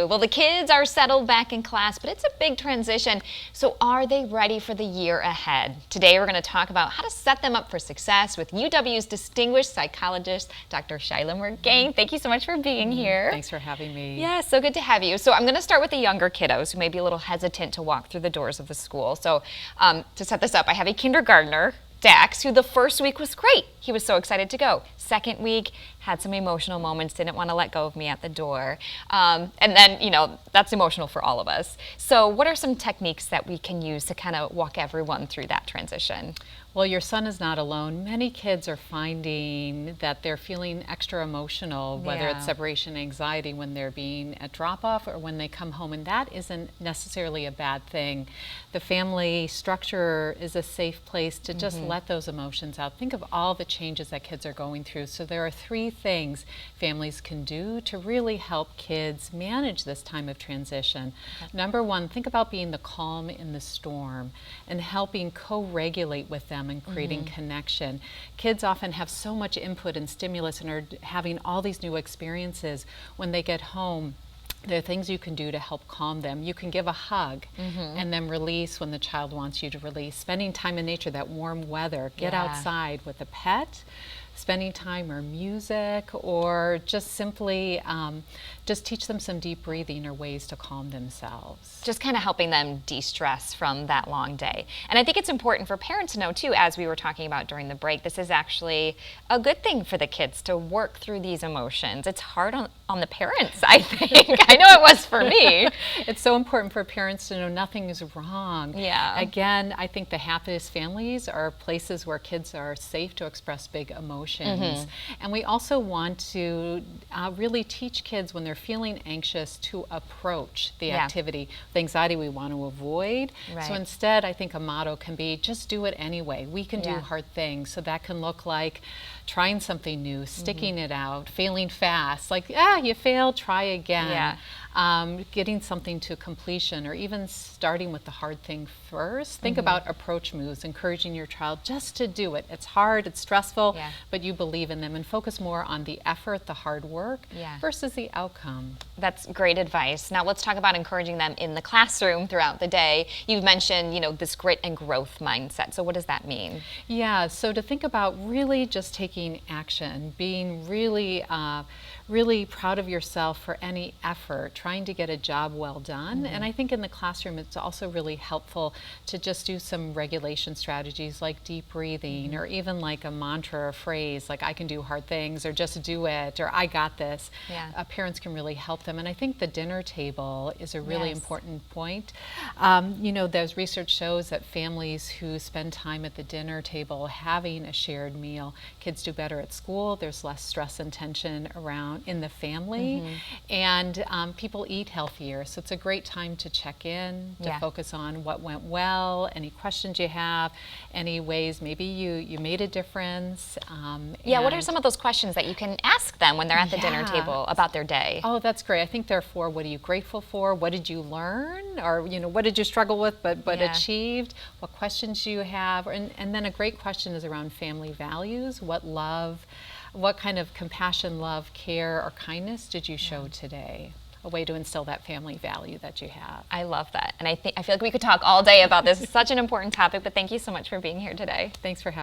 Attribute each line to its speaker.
Speaker 1: Well, the kids are settled back in class, but it's a big transition. So are they ready for the year ahead? Today we're going to talk about how to set them up for success with UW's distinguished psychologist, Dr. Shyla Murgain. Thank you so much for being here.
Speaker 2: Thanks for having me.
Speaker 1: Yeah, so good to have you. So I'm going to start with the younger kiddos who may be a little hesitant to walk through the doors of the school. So to set this up, I have a kindergartner, Dax, who the first week was great. He was so excited to go. Second week, had some emotional moments, didn't want to let go of me at the door. And then, that's emotional for all of us. So what are some techniques that we can use to kind of walk everyone through that transition?
Speaker 2: Well, your son is not alone. Many kids are finding that they're feeling extra emotional, whether it's separation anxiety when they're being at drop-off or when they come home, and that isn't necessarily a bad thing. The family structure is a safe place to just let those emotions out. Think of all the changes that kids are going through. So there are 3 things families can do to really help kids manage this time of transition. Number 1, think about being the calm in the storm and helping co-regulate with them and creating connection. Kids often have so much input and stimulus and are having all these new experiences. When they get home, there are things you can do to help calm them. You can give a hug and then release when the child wants you to release. Spending time in nature, that warm weather, get outside with a pet, spending time or music, or just simply just teach them some deep breathing or ways to calm themselves.
Speaker 1: Just kind of helping them de-stress from that long day. And I think it's important for parents to know too, as we were talking about during the break, this is actually a good thing for the kids to work through these emotions. It's hard on the parents, I think. I know it was for me.
Speaker 2: It's so important for parents to know nothing is wrong.
Speaker 1: Yeah.
Speaker 2: Again, I think the happiest families are places where kids are safe to express big emotions. And we also want to really teach kids when they're feeling anxious to approach the activity. The anxiety we want to avoid. So instead, I think a motto can be just do it anyway. We can do hard things. So that can look like trying something new, sticking it out, failing fast, like, you failed, try again. Getting something to completion, or even starting with the hard thing first. Think about approach moves, encouraging your child just to do it. It's hard, it's stressful, but you believe in them, and focus more on the effort, the hard work, versus the outcome.
Speaker 1: That's great advice. Now let's talk about encouraging them in the classroom throughout the day. You've mentioned, this grit and growth mindset. So what does that mean?
Speaker 2: Yeah, so to think about really just taking action, being really proud of yourself for any effort, trying to get a job well done. And I think in the classroom it's also really helpful to just do some regulation strategies like deep breathing, or even like a mantra or phrase like I can do hard things, or just do it, or I got this. Parents can really help them. And I think the dinner table is a really important point. There's research shows that families who spend time at the dinner table having a shared meal, kids do better at school, there's less stress and tension around in the family, and people eat healthier. So it's a great time to check in, to focus on what went well, any questions you have, any ways maybe you made a difference.
Speaker 1: What are some of those questions that you can ask them when they're at the dinner table about their day?
Speaker 2: Oh, that's great. I think there are 4. What are you grateful for? What did you learn? Or what did you struggle with but achieved? What questions do you have? And then a great question is around family values. What kind of compassion, love, care, or kindness did you show today? A way to instill that family value that you have.
Speaker 1: I love that. And I feel like we could talk all day about this. It's such an important topic, but thank you so much for being here today.
Speaker 2: Thanks for having me.